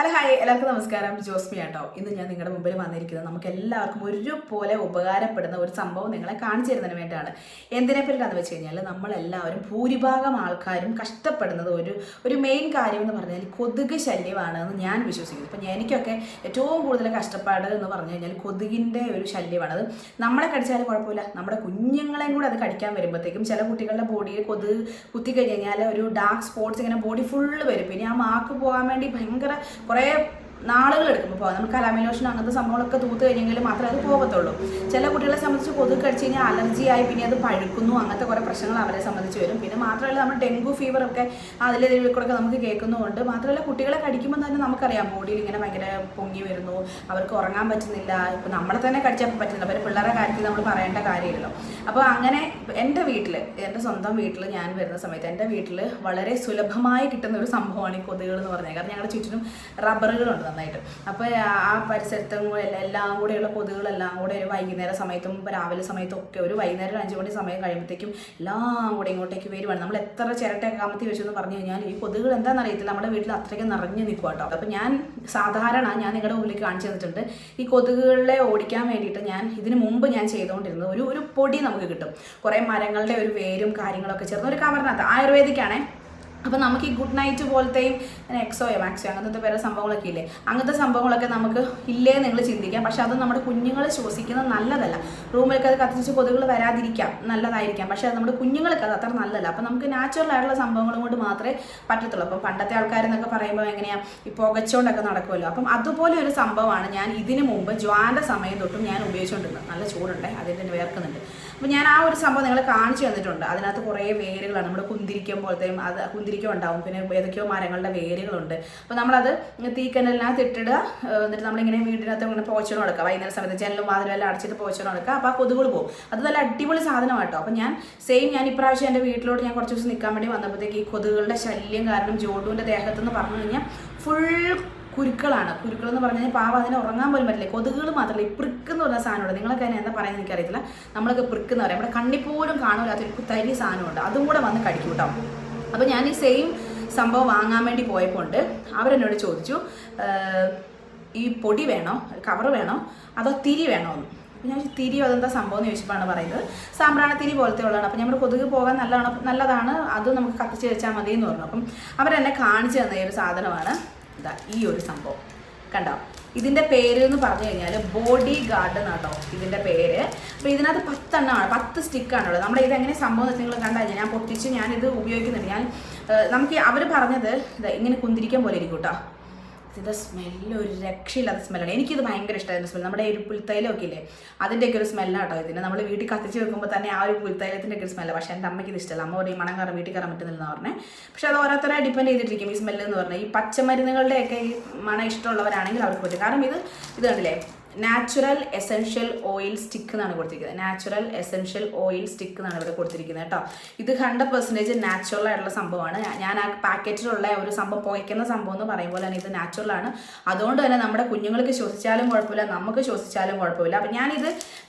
Hello hi എല്ലാവർക്കും നമസ്കാരം. ജോസ്മി ആട്ടോ. ഇന്ന് ഞാൻ നിങ്ങളുടെ മുമ്പിൽ വന്നിരിക്കുന്നത് നമുക്ക് എല്ലാവർക്കും ഒരുപോലെ ഉപകാരപ്പെടുന്ന ഒരു സംഭവം നിങ്ങളെ കാണിച്ചു തരുന്നതിന് വേണ്ടിയാണ്. എന്തിനെ പറ്റിയാണെന്ന് വെച്ച് കഴിഞ്ഞാൽ നമ്മളെല്ലാവരും ഭൂരിഭാഗം ആൾക്കാരും കഷ്ടപ്പെടുന്നത് ഒരു മെയിൻ കാര്യം എന്ന് പറഞ്ഞാൽ കൊതുക് ശല്യമാണ് എന്ന് ഞാൻ വിശ്വസിക്കുന്നു. ഇപ്പം എനിക്കൊക്കെ ഏറ്റവും കൂടുതൽ കഷ്ടപ്പാട് എന്ന് പറഞ്ഞു കഴിഞ്ഞാൽ കൊതുകിൻ്റെ ഒരു ശല്യമാണ്. അത് നമ്മളെ കടിച്ചാലും കുഴപ്പമില്ല, നമ്മുടെ കുഞ്ഞുങ്ങളെയും കൂടെ അത് കടിക്കാൻ വരുമ്പോഴത്തേക്കും ചില കുട്ടികളുടെ ബോഡിയിൽ കൊതുക് കുത്തി കഴിഞ്ഞ് കഴിഞ്ഞാൽ ഒരു ഡാർക്ക് സ്പോട്ട്സ് ഇങ്ങനെ ബോഡി ഫുള്ള് വരും. പിന്നെ ആ മാർക്ക് പോകാൻ വേണ്ടി ഭയങ്കര കുറേ നാളുകൾ എടുക്കുമ്പോൾ പോകാം. നമ്മൾ കലാമിലോഷൻ അങ്ങനത്തെ സംഭവങ്ങളൊക്കെ തൂത്ത് കഴിഞ്ഞെങ്കിൽ മാത്രമേ അത് പോകത്തുള്ളൂ. ചില കുട്ടികളെ സംബന്ധിച്ച് കൊതുക് കടിച്ച് കഴിഞ്ഞാൽ അലർജിയായി പിന്നെ അത് പഴുക്കുന്നു, അങ്ങനത്തെ കുറേ പ്രശ്നങ്ങൾ അവരെ സംബന്ധിച്ച് വരും. പിന്നെ മാത്രമല്ല നമ്മൾ ഡെങ്കു ഫീവറൊക്കെ അതിലെ കൂടെ നമുക്ക് കേൾക്കുന്നുമുണ്ട്. മാത്രമല്ല കുട്ടികളെ കടിക്കുമ്പോൾ തന്നെ നമുക്കറിയാം ബോഡിയിൽ ഇങ്ങനെ ഭയങ്കര പൊങ്ങി വരുന്നു, അവർക്ക് ഉറങ്ങാൻ പറ്റുന്നില്ല. ഇപ്പം നമ്മളെ തന്നെ കടിച്ചാൽ പറ്റുന്നില്ല, അവർ പിള്ളേരുടെ കാര്യത്തിൽ നമ്മൾ പറയേണ്ട കാര്യമില്ലല്ലോ. അപ്പോൾ അങ്ങനെ എൻ്റെ വീട്ടിൽ, എൻ്റെ സ്വന്തം വീട്ടിൽ ഞാൻ വരുന്ന സമയത്ത് എൻ്റെ വീട്ടിൽ വളരെ സുലഭമായി കിട്ടുന്ന ഒരു സംഭവമാണ് ഈ കൊതുകുകൾ എന്ന് പറഞ്ഞത്. കാരണം ഞങ്ങളുടെ ചുറ്റിനും റബ്ബറുകളുണ്ട് നന്നായിട്ട്. അപ്പോൾ ആ പരിസരത്തും എല്ലാം കൂടെയുള്ള കൊതുകുകളെല്ലാം കൂടെ ഒരു വൈകുന്നേര സമയത്തും രാവിലെ സമയത്തും ഒക്കെ ഒരു വൈകുന്നേരം 5 മണി സമയം കഴിയുമ്പോഴത്തേക്കും എല്ലാം കൂടെ ഇങ്ങോട്ടേക്ക് വരുവാണ്. നമ്മൾ എത്ര ചിരട്ടയൊക്കെ കമത്തി വെച്ചെന്ന് പറഞ്ഞു കഴിഞ്ഞാൽ ഈ കൊതുകുകൾ എന്താണെന്ന് അറിയത്തില്ല, നമ്മുടെ വീട്ടിൽ അത്രയ്ക്ക് നിറഞ്ഞു നിൽക്കുക കേട്ടോ. അപ്പോൾ ഞാൻ നിങ്ങളുടെ മുമ്പിലേക്ക് കാണിച്ചു തന്നിട്ടുണ്ട്. ഈ കൊതുകുകളെ ഓടിക്കാൻ വേണ്ടിയിട്ട് ഇതിന് മുമ്പ് ഞാൻ ചെയ്തുകൊണ്ടിരുന്നത് ഒരു പൊടി നമുക്ക് കിട്ടും. കുറേ മരങ്ങളുടെ ഒരു വേരും കാര്യങ്ങളൊക്കെ ചേർന്ന് ഒരു കവറിനകത്ത്, ആയുർവേദിക്കാണേ. അപ്പോൾ നമുക്ക് ഈ ഗുഡ് നൈറ്റ് പോലത്തെയും എക്സോയോ മാക്സോ അങ്ങനത്തെ പേരെ സംഭവങ്ങളൊക്കെ ഇല്ലേ, അങ്ങനത്തെ സംഭവങ്ങളൊക്കെ നമുക്ക് ഇല്ലേ നിങ്ങൾ ചിന്തിക്കാം. പക്ഷെ അത് നമ്മുടെ കുഞ്ഞുങ്ങൾ ശ്വസിക്കുന്നത് നല്ലതല്ല. റൂമിലൊക്കെ അത് കത്തിച്ച് കൊതുകുകൾ വരാതിരിക്കാം, നല്ലതായിരിക്കാം. പക്ഷേ അത് നമ്മുടെ കുഞ്ഞുങ്ങൾക്ക് അത് അത്ര നല്ലതല്ല. അപ്പോൾ നമുക്ക് നാച്ചുറൽ ആയിട്ടുള്ള സംഭവങ്ങൾ കൊണ്ട് മാത്രമേ പറ്റത്തുള്ളൂ. അപ്പം പണ്ടത്തെ ആൾക്കാരെന്നൊക്കെ പറയുമ്പോൾ എങ്ങനെയാണ് ഈ പുകച്ചുകൊണ്ടൊക്കെ നടക്കുമല്ലോ. അപ്പം അതുപോലെ ഒരു സംഭവമാണ് ഞാൻ ഇതിന് മുമ്പ് ജ്വാൻ്റെ സമയം തൊട്ടും ഞാൻ ഉപയോഗിച്ചുകൊണ്ടിരുന്നത്. നല്ല ചൂടുണ്ട്, അതിൻ്റെ വേർക്കുന്നുണ്ട്. അപ്പോൾ ഞാൻ ആ ഒരു സംഭവം നിങ്ങളെ കാണിച്ചു തന്നിട്ടുണ്ട്. അതിനകത്ത് കുറേ വേരുകളാണ്, നമ്മുടെ കുന്തിരിക്കം പോലത്തെയും അത് കുന്തിരിക്കം ഉണ്ടാവും, പിന്നെ ഏതൊക്കെയോ മരങ്ങളുടെ വേരുകളുണ്ട്. അപ്പോൾ നമ്മളത് തീക്കനലിനകത്ത് ഇട്ടിടുക. എന്നിട്ട് നമ്മളിങ്ങനെ വീടിനകത്ത് ഇങ്ങനെ പോച്ചണം എടുക്കുക. വൈകുന്നേര സമയത്ത് ജനലും വാതിലെല്ലാം അടച്ചിട്ട് പോച്ചണം എടുക്കുക. അപ്പോൾ ആ കൊതുകുകൾ പോകും. അത് നല്ല അടിപൊളി സാധനമാട്ടോ. അപ്പോൾ ഞാൻ ഇപ്രാവശ്യം എൻ്റെ വീട്ടിലോട്ട് ഞാൻ കുറച്ച് ദിവസം നിൽക്കാൻ വേണ്ടി വന്നപ്പോഴത്തേക്ക് ഈ കൊതുകുകളുടെ ശല്യം കാരണം ജോഡുവിൻ്റെ ദേഹത്തെന്ന് പറഞ്ഞു കഴിഞ്ഞാൽ ഫുൾ കുരുക്കളാണ്. കുരുക്കളെന്ന് പറഞ്ഞു കഴിഞ്ഞാൽ പാവം അതിനെ ഉറങ്ങാൻ പോലും പറ്റില്ല. കൊതുകുകൾ മാത്രമല്ല, ഈ പ്രിക്ക് എന്ന് പറഞ്ഞ സാധനമുണ്ട്. നിങ്ങളൊക്കെ അതിനെ എന്താ പറയുന്നത് എനിക്കറിയത്തില്ല. നമ്മളൊക്കെ പ്രിക്ക് എന്ന് പറയാം. നമ്മുടെ കണ്ണിപ്പോലും കാണൂലാത്തൊരു തരി സാധനമുണ്ട്, അതും കൂടെ വന്ന് കടിക്കും കേട്ടോ. അപ്പോൾ ഞാൻ ഈ സെയിം സംഭവം വാങ്ങാൻ വേണ്ടി പോയപ്പോൾ അവരെന്നോട് ചോദിച്ചു, ഈ പൊടി വേണോ, കവർ വേണോ, അതോ തിരി വേണോ എന്ന്. അപ്പോൾ ഞാൻ തിരി അതെന്താ സംഭവം എന്ന് ചോദിച്ചപ്പോഴാണ് പറയുന്നത് സാമ്പ്രാണത്തിരി പോലത്തെ ഉള്ളതാണ്. അപ്പോൾ നമ്മൾ കൊതുക് പോകാൻ നല്ലതാണ്, അത് നമുക്ക് കത്തിച്ച് വെച്ചാൽ മതി എന്ന് പറഞ്ഞു. അപ്പം അവരെന്നെ കാണിച്ചു തന്ന ഒരു സാധനമാണ് ഇതാ ഈ ഒരു സംഭവം. കണ്ടോ, ഇതിൻ്റെ പേര് എന്ന് പറഞ്ഞു കഴിഞ്ഞാൽ ബോഡി ഗാർഡ് എന്നാട്ടോ ഇതിൻ്റെ പേര്. അപ്പോൾ ഇതിനകത്ത് 10 എണ്ണമാണ്, 10 സ്റ്റിക്കാണുള്ളത്. നമ്മുടെ ഇതെങ്ങനെ സംഭവം നിങ്ങൾ കണ്ടാൽ ഞാൻ പൊട്ടിച്ച് ഞാനിത് ഉപയോഗിക്കുന്നുണ്ട്. നമുക്ക് അവർ പറഞ്ഞത് ഇതാ ഇങ്ങനെ കുന്തിരിക്കാൻ പോലെ ഇരിക്കും കേട്ടോ. ഇതിൻ്റെ സ്മെല്ല് ഒരു രക്ഷയില്ലാത്ത സ്മെല്ലാണ്. എനിക്കിത് ഭയങ്കര ഇഷ്ടമായിരുന്നു സ്മെല്ല്. നമ്മുടെ ഒരു പുൽത്തൈലമൊക്കെ ഇല്ലേ, അതിൻ്റെയൊക്കെ ഒരു സ്മെല്ലാട്ടോ ഇതിന്. നമ്മൾ വീട്ടിൽ കത്തിച്ച് വെക്കുമ്പോൾ തന്നെ ആ ഒരു പുൽത്തൈലത്തിൻ്റെ ഒക്കെ ഒരു സ്മെല്ല്. പക്ഷേ എൻ്റെ അമ്മയ്ക്ക് ഇത് ഇഷ്ടമല്ല. അമ്മ പറയും മണം കയറാൻ വീട്ടിൽ കയറാൻ പറ്റുന്നില്ലെന്ന് പറഞ്ഞേ. പക്ഷേ അത് ഓരോരുത്തരെ ഡിപ്പെൻഡ് ചെയ്തിട്ടിരിക്കും ഈ സ്മെല്ല് എന്ന് പറഞ്ഞാൽ. ഈ പച്ചമരുന്നുകളുടെയൊക്കെ ഈ മണം ഇഷ്ടമുള്ളവരാണെങ്കിൽ അവർക്ക് പറ്റും. കാരണം ഇത് കണ്ടില്ലേ, നാച്ചുറൽ എസെൻഷ്യൽ ഓയിൽ സ്റ്റിക്ക് എന്നാണ് കൊടുത്തിരിക്കുന്നത്. നാച്ചുറൽ എസെൻഷ്യൽ ഓയിൽ സ്റ്റിക്ക് എന്നാണ് ഇവിടെ കൊടുത്തിരിക്കുന്നത് കേട്ടോ. ഇത് 100% നാച്ചുറൽ ആയിട്ടുള്ള സംഭവമാണ്. ഞാൻ ആ പാക്കറ്റിലുള്ള ഒരു സംഭവം പുകയ്ക്കുന്ന സംഭവം എന്ന് പറയുമ്പോൾ തന്നെ ഇത് നാച്ചുറലാണ്. അതുകൊണ്ട് തന്നെ നമ്മുടെ കുഞ്ഞുങ്ങൾക്ക് ശ്വസിച്ചാലും കുഴപ്പമില്ല, നമുക്ക് ശ്വസിച്ചാലും കുഴപ്പമില്ല. അപ്പം ഞാനിത്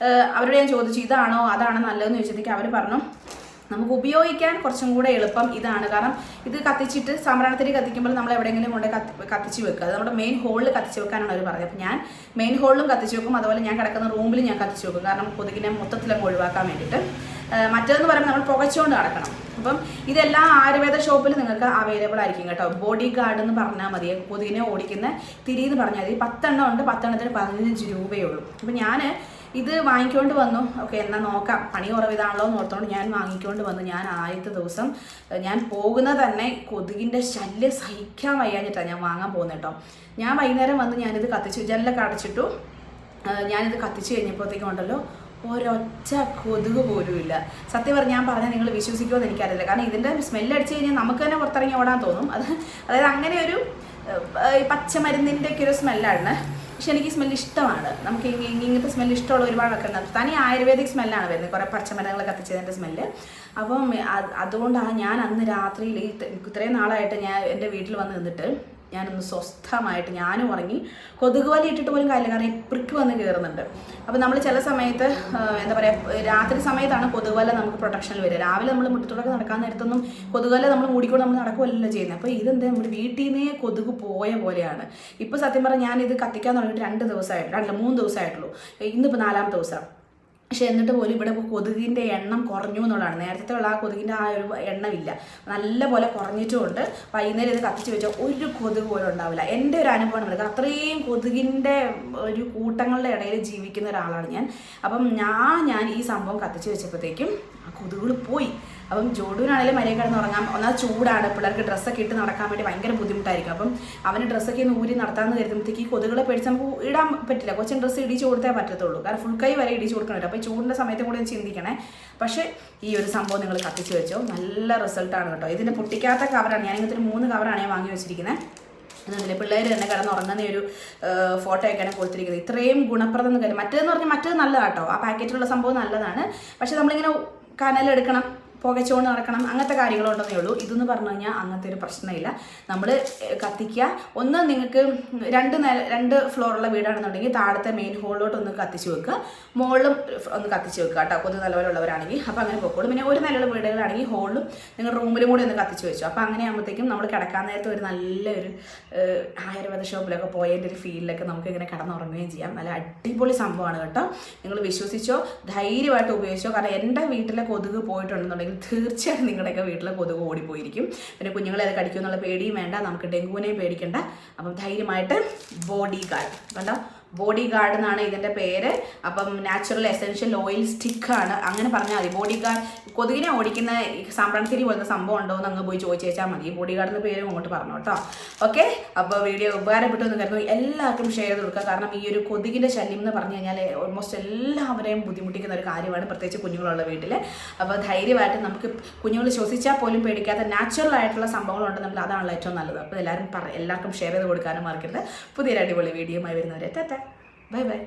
അവരോട് ഞാൻ ചോദിച്ചു ഇതാണോ അതാണോ നല്ലതെന്ന് ചോദിച്ചതിലേക്ക് അവർ പറഞ്ഞു നമുക്ക് ഉപയോഗിക്കാൻ കുറച്ചും കൂടെ എളുപ്പം ഇതാണ്. കാരണം ഇത് കത്തിച്ചിട്ട് സാമ്പ്രാണത്തിരി കത്തിക്കുമ്പോൾ നമ്മൾ എവിടെയെങ്കിലും കൊണ്ട് കത്തിച്ച് വെക്കുക. അത് നമ്മുടെ മെയിൻ ഹോളിൽ കത്തിച്ച് വെക്കാനാണ് അവർ പറഞ്ഞത്. അപ്പോൾ ഞാൻ മെയിൻ ഹോളിലും കത്തിച്ച് വെക്കും, അതുപോലെ ഞാൻ കിടക്കുന്ന റൂമിൽ ഞാൻ കത്തിച്ച് വെക്കും. കാരണം കൊതുകിനെ മൊത്തത്തിലങ്ങ് ഒഴിവാക്കാൻ വേണ്ടിയിട്ട്. മറ്റേതെന്ന് പറയുമ്പോൾ നമ്മൾ പുകച്ചുകൊണ്ട് നടക്കണം. അപ്പം ഇതെല്ലാം ആയുർവേദ ഷോപ്പിൽ നിങ്ങൾക്ക് അവൈലബിൾ ആയിരിക്കും കേട്ടോ. ബോഡി ഗാർഡ് എന്ന് പറഞ്ഞാൽ മതി. കൊതുകിനെ ഓടിക്കുന്ന തിരി എന്ന് പറഞ്ഞാൽ മതി. 10 എണ്ണം ഉണ്ട്, 10 എണ്ണത്തിന് 15 രൂപയേ ഉള്ളൂ. അപ്പോൾ ഞാൻ ഇത് വാങ്ങിക്കൊണ്ട് വന്നു. ഓക്കെ, എന്നാൽ നോക്കാം, പണി കുറവിതാണല്ലോ എന്ന് ഓർത്തുകൊണ്ട് ഞാൻ വാങ്ങിക്കൊണ്ട് വന്നു. ഞാൻ ആദ്യത്തെ ദിവസം ഞാൻ പോകുന്നത് തന്നെ കൊതുകിൻ്റെ ശല്യം സഹിക്കാൻ വയ്യാഞ്ഞിട്ടാണ് ഞാൻ വാങ്ങാൻ പോകുന്നത് കേട്ടോ. ഞാൻ വൈകുന്നേരം വന്ന് ഞാനിത് കത്തിച്ചു, ജനലൊക്കെ അടച്ചിട്ടു. ഞാനിത് കത്തിച്ച് കഴിഞ്ഞപ്പോഴത്തേക്കും ഉണ്ടല്ലോ ഒരൊറ്റ കൊതുക് പോലും ഇല്ല. സത്യം പറഞ്ഞാൽ ഞാൻ പറഞ്ഞാൽ നിങ്ങൾ വിശ്വസിക്കുമെന്ന് എനിക്കറിയില്ല. കാരണം ഇതിൻ്റെ സ്മെല്ല് അടിച്ച് കഴിഞ്ഞാൽ നമുക്ക് തന്നെ പുറത്തിറങ്ങി ഓടാൻ തോന്നും. അതായത് അങ്ങനെ ഒരു പച്ചമരുന്നിൻ്റെയൊക്കെ ഒരു സ്മെല്ലാണ്. പക്ഷെ എനിക്ക് സ്മെല്ല് ഇഷ്ടമാണ്. നമുക്ക് ഇങ്ങനത്തെ സ്മെല്ല് ഇഷ്ടമുള്ള ഒരുപാട് ആൾക്കാർ ഉണ്ട്. തനി ആയുർവേദിക് സ്മെല്ലാണ് വരുന്നത്, കുറേ പച്ചമരുന്നുകൾ കത്തിച്ചതിൻ്റെ സ്മെല്ല്. അപ്പം അതുകൊണ്ടാണ് ഞാൻ അന്ന് രാത്രിയിൽ ഇത്രയും നാളായിട്ട് ഞാൻ എൻ്റെ വീട്ടിൽ വന്ന് നിന്നിട്ട് ഞാനൊന്ന് സ്വസ്ഥമായിട്ട് ഞാനും ഉറങ്ങി. കൊതുക് വല ഇട്ടിട്ട് പോലും കാര്യമില്ല, കാരണം ഇപ്പുറക്ക് വന്ന് കയറുന്നുണ്ട്. അപ്പോൾ നമ്മൾ ചില സമയത്ത് എന്താ പറയുക, രാത്രി സമയത്താണ് കൊതുക് വല നമുക്ക് പ്രൊട്ടക്ഷനിൽ വരിക. രാവിലെ നമ്മൾ മുറ്റത്തോടൊക്കെ നടക്കാൻ നേരത്തൊന്നും കൊതുക് വല നമ്മൾ മൂടിക്കൊണ്ട് നമ്മൾ നടക്കുകയല്ലോ ചെയ്യുന്നത്. അപ്പോൾ ഇതെന്താ നമ്മുടെ വീട്ടിൽ നിന്നേ കൊതുക് പോയ പോലെയാണ്. ഇപ്പോൾ സത്യം പറഞ്ഞാൽ ഞാനിത് കത്തിക്കാൻ തുടങ്ങിയിട്ട് 2 ദിവസമായിട്ടുള്ളൂ, 3 ദിവസമായിട്ടുള്ളൂ. ഇന്നിപ്പോൾ 4ാമത്തെ ദിവസം. പക്ഷെ എന്നിട്ട് പോലും ഇവിടെ കൊതുകിൻ്റെ എണ്ണം കുറഞ്ഞു എന്നുള്ളതാണ്. നേരത്തെ ഉള്ള ആ കൊതുകിൻ്റെ ആ ഒരു എണ്ണമില്ല, നല്ല പോലെ കുറഞ്ഞിട്ടുമുണ്ട്. വൈകുന്നേരം ഇത് കത്തിച്ച് വെച്ചാൽ ഒരു കൊതുക് പോലും ഉണ്ടാവില്ല. എൻ്റെ ഒരു അനുഭവമാണ് പറയുന്നത്. അത്രയും കൊതുകിൻ്റെ ഒരു കൂട്ടങ്ങളുടെ ഇടയിൽ ജീവിക്കുന്ന ഒരാളാണ് ഞാൻ. അപ്പം ഞാൻ ഈ സംഭവം കത്തിച്ച് വെച്ചപ്പോഴത്തേക്കും ആ കൊതുകുകൾ പോയി. അപ്പം ജോഡുവിനാണെങ്കിലും മര്യാദ കിടന്ന് ഉറങ്ങാം. ഒന്നാൽ ചൂടാണ്, പിള്ളേർക്ക് ഡ്രസ്സൊക്കെ ഇട്ട് നടക്കാൻ വേണ്ടി ഭയങ്കര ബുദ്ധിമുട്ടായിരിക്കും. അപ്പം അവന് ഡ്രസ്സൊക്കെ ഒന്ന് ഊരി നടത്താമെന്ന് കരുതുമ്പോഴത്തേക്ക് ഈ കൊതുകുകളെ പേടിച്ച് നമുക്ക് ഇടാൻ പറ്റില്ല. കൊച്ചിൻ ഡ്രസ്സ് ഇടിച്ച് കൊടുത്തേ പറ്റത്തുള്ളൂ, കാരണം ഫുൾ കൈ വരെ ഇടിച്ച് കൊടുക്കണമല്ലോ. അപ്പോൾ ചൂടിൻ്റെ സമയത്തും കൂടെ ചിന്തിക്കണേ. പക്ഷേ ഈ ഒരു സംഭവം നിങ്ങൾ കത്തിച്ച് വെച്ചോ, നല്ല റിസൾട്ടാണ് കേട്ടോ. ഇതിൻ്റെ പൊട്ടിക്കാത്ത കവറാണ്, ഞാൻ ഇങ്ങനത്തെ 3 കവറാണ് ഞാൻ വാങ്ങി വെച്ചിരിക്കുന്നത്. എന്നതിൽ പിള്ളേർ തന്നെ കിടന്നുറങ്ങുന്ന ഒരു ഫോട്ടോ ഒക്കെയാണ് കൊടുത്തിരിക്കുന്നത്. ഇത്രയും ഗുണപ്രദം എന്ന് കാര്യം. മറ്റേത് നല്ലതാട്ടോ, ആ പാക്കറ്റിലുള്ള സംഭവം നല്ലതാണ്. പക്ഷെ നമ്മളിങ്ങനെ കനലെടുക്കണം, പുകച്ചുകൊണ്ട് നടക്കണം, അങ്ങനത്തെ കാര്യങ്ങളുണ്ടെന്നേ ഉള്ളൂ. ഇതെന്ന് പറഞ്ഞു കഴിഞ്ഞാൽ അങ്ങനത്തെ ഒരു പ്രശ്നമില്ല. നമ്മൾ കത്തിക്കുക. ഒന്ന് നിങ്ങൾക്ക് 2 ഫ്ലോറുള്ള വീടാണെന്നുണ്ടെങ്കിൽ താഴത്തെ മെയിൻ ഹോളിലോട്ട് ഒന്ന് കത്തിച്ച് വെക്കുക, മുകളിലും ഒന്ന് കത്തിച്ച് വെക്കുക കേട്ടോ, കൊതുക് നല്ലപോലെ ഉള്ളവരാണെങ്കിൽ. അപ്പോൾ അങ്ങനെ പൊക്കോളും. പിന്നെ 1 നിലയുള്ള വീടുകളാണെങ്കിൽ ഹോളിലും നിങ്ങളുടെ റൂമിലും കൂടി ഒന്ന് കത്തിച്ച് വെച്ചു. അപ്പോൾ അങ്ങനെ ആകുമ്പോഴത്തേക്കും നമ്മൾ കിടക്കാൻ നേരത്തെ ഒരു നല്ലൊരു ആയുർവേദ ഷോപ്പിലൊക്കെ പോയതിൻ്റെ ഒരു ഫീലിലൊക്കെ നമുക്ക് ഇങ്ങനെ കിടന്നുറങ്ങുകയും ചെയ്യാം. നല്ല അടിപൊളി സംഭവമാണ് കേട്ടോ. നിങ്ങൾ വിശ്വസിച്ചോ, ധൈര്യമായിട്ട് ഉപയോഗിച്ചോ. കാരണം എൻ്റെ വീട്ടിലെ കൊതുക് പോയിട്ടുണ്ടെന്നുണ്ടെങ്കിൽ തീർച്ചയായും നിങ്ങളുടെയൊക്കെ വീട്ടിലെ കൊതുക് ഓടിപ്പോയിരിക്കും. പിന്നെ കുഞ്ഞുങ്ങളെ അത് കടിക്കുമെന്നുള്ള പേടിയും വേണ്ട, നമുക്ക് ഡെങ്കുവിനെയും പേടിക്കണ്ട. അപ്പം ധൈര്യമായിട്ട് ബോഡി ഗാർഡ് കണ്ടോ, ബോഡി ഗാർഡ് എന്നാണ് ഇതിൻ്റെ പേര്. അപ്പം നാച്ചുറൽ എസെൻഷ്യൽ ഓയിൽ സ്റ്റിക്കാണ്, അങ്ങനെ പറഞ്ഞാൽ മതി. ബോഡി ഗാർഡ് കൊതുകിനെ ഓടിക്കുന്ന സാമ്പ്രാണിത്തിരി പോലത്തെ സംഭവം ഉണ്ടോ എന്ന് അങ്ങ് പോയി ചോദിച്ചാൽ മതി. ബോഡി ഗാർഡിൻ്റെ പേരും അങ്ങോട്ട് പറഞ്ഞു കേട്ടോ. ഓക്കെ, അപ്പോൾ വീഡിയോ ഉപകാരപ്പെട്ടു എന്ന് കരുതുന്നു. എല്ലാവർക്കും ഷെയർ ചെയ്ത് കൊടുക്കുക. കാരണം ഈ ഒരു കൊതുകിൻ്റെ ശല്യം എന്ന് പറഞ്ഞു കഴിഞ്ഞാൽ ഓൾമോസ്റ്റ് എല്ലാവരെയും ബുദ്ധിമുട്ടിക്കുന്ന ഒരു കാര്യമാണ്, പ്രത്യേകിച്ച് കുഞ്ഞുങ്ങളുള്ള വീട്ടിൽ. അപ്പോൾ ധൈര്യമായിട്ട് നമുക്ക് കുഞ്ഞുങ്ങൾ ശ്വസിച്ചാൽ പോലും പേടിക്കാത്ത നാച്ചുറൽ ആയിട്ടുള്ള സംഭവങ്ങളുണ്ട് നമ്മൾ, അതാണല്ലോ ഏറ്റവും നല്ലത്. അപ്പോൾ എല്ലാവർക്കും ഷെയർ ചെയ്ത് കൊടുക്കാനും മറക്കരുത്. പുതിയൊരു അടിപൊളി വീഡിയോയുമായി വരുന്നവരെ ടാറ്റ, ബൈ ബൈ.